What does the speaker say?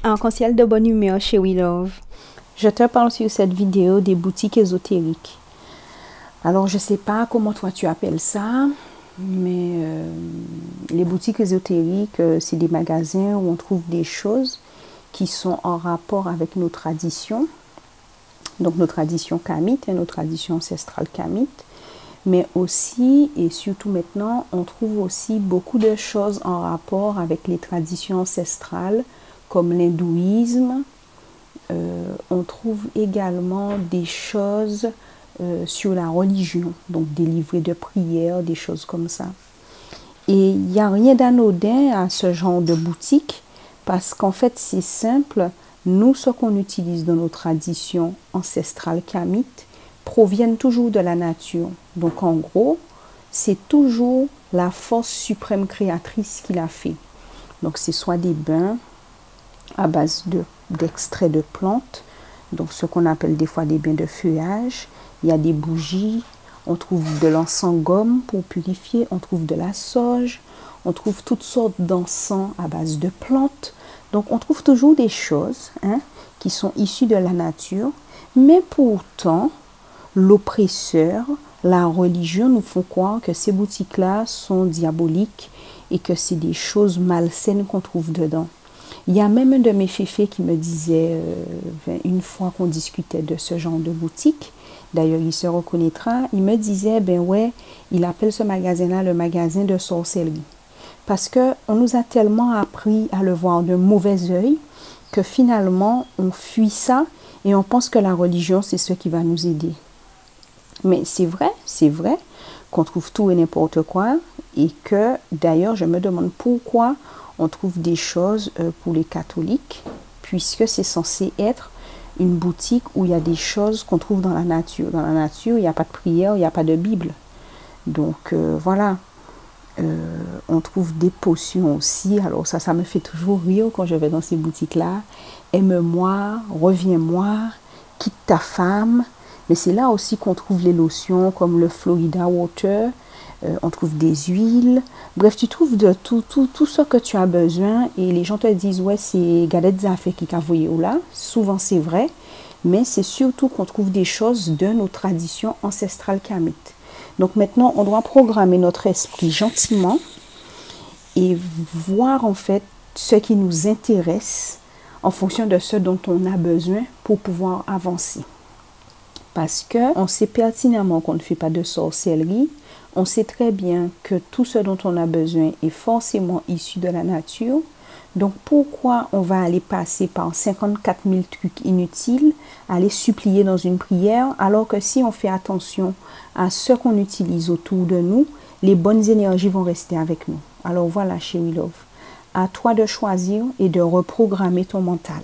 Arc-en-ciel de bonne humeur chez We Love. Je te parle sur cette vidéo des boutiques ésotériques. Alors, je ne sais pas comment toi tu appelles ça, mais les boutiques ésotériques, c'est des magasins où on trouve des choses qui sont en rapport avec nos traditions. Donc, nos traditions kamites et nos traditions ancestrales kamites. Mais aussi, et surtout maintenant, on trouve aussi beaucoup de choses en rapport avec les traditions ancestrales, comme l'hindouisme. On trouve également des choses sur la religion, donc des livrets de prières, des choses comme ça. Et il n'y a rien d'anodin à ce genre de boutique, parce qu'en fait, c'est simple. Nous, ce qu'on utilise dans nos traditions ancestrales kamites proviennent toujours de la nature. Donc, en gros, c'est toujours la force suprême créatrice qui l'a fait. Donc, c'est soit des bains à base d'extraits de plantes, donc ce qu'on appelle des fois des bains de feuillage. Il y a des bougies, on trouve de l'encens gomme pour purifier, on trouve de la sauge, on trouve toutes sortes d'encens à base de plantes. Donc, on trouve toujours des choses qui sont issues de la nature, mais pourtant, l'oppresseur, la religion nous font croire que ces boutiques-là sont diaboliques et que c'est des choses malsaines qu'on trouve dedans. Il y a même un de mes féfés qui me disait, une fois qu'on discutait de ce genre de boutique, d'ailleurs il se reconnaîtra, il me disait, ben ouais, il appelle ce magasin-là le magasin de sorcellerie. Parce qu'on nous a tellement appris à le voir d'un mauvais œil que finalement on fuit ça et on pense que la religion c'est ce qui va nous aider. Mais c'est vrai qu'on trouve tout et n'importe quoi et que d'ailleurs je me demande pourquoi on trouve des choses pour les catholiques puisque c'est censé être une boutique où il y a des choses qu'on trouve dans la nature. Dans la nature, il n'y a pas de prière, il n'y a pas de Bible. Donc voilà. On trouve des potions aussi. Alors ça me fait toujours rire quand je vais dans ces boutiques-là. Aime-moi, reviens-moi, quitte ta femme. Mais c'est là aussi qu'on trouve les lotions comme le Florida Water. On trouve des huiles. Bref, tu trouves de tout ce que tu as besoin. Et les gens te disent, ouais, c'est Galette Zafé qui t'a envoyé là. Souvent, c'est vrai. Mais c'est surtout qu'on trouve des choses de nos traditions ancestrales kamites. Donc maintenant, on doit programmer notre esprit gentiment et voir en fait ce qui nous intéresse en fonction de ce dont on a besoin pour pouvoir avancer. Parce qu'on sait pertinemment qu'on ne fait pas de sorcellerie, on sait très bien que tout ce dont on a besoin est forcément issu de la nature. Donc pourquoi on va aller passer par 54 000 trucs inutiles, aller supplier dans une prière, alors que si on fait attention à ce qu'on utilise autour de nous, les bonnes énergies vont rester avec nous. Alors voilà, chez We Love, à toi de choisir et de reprogrammer ton mental.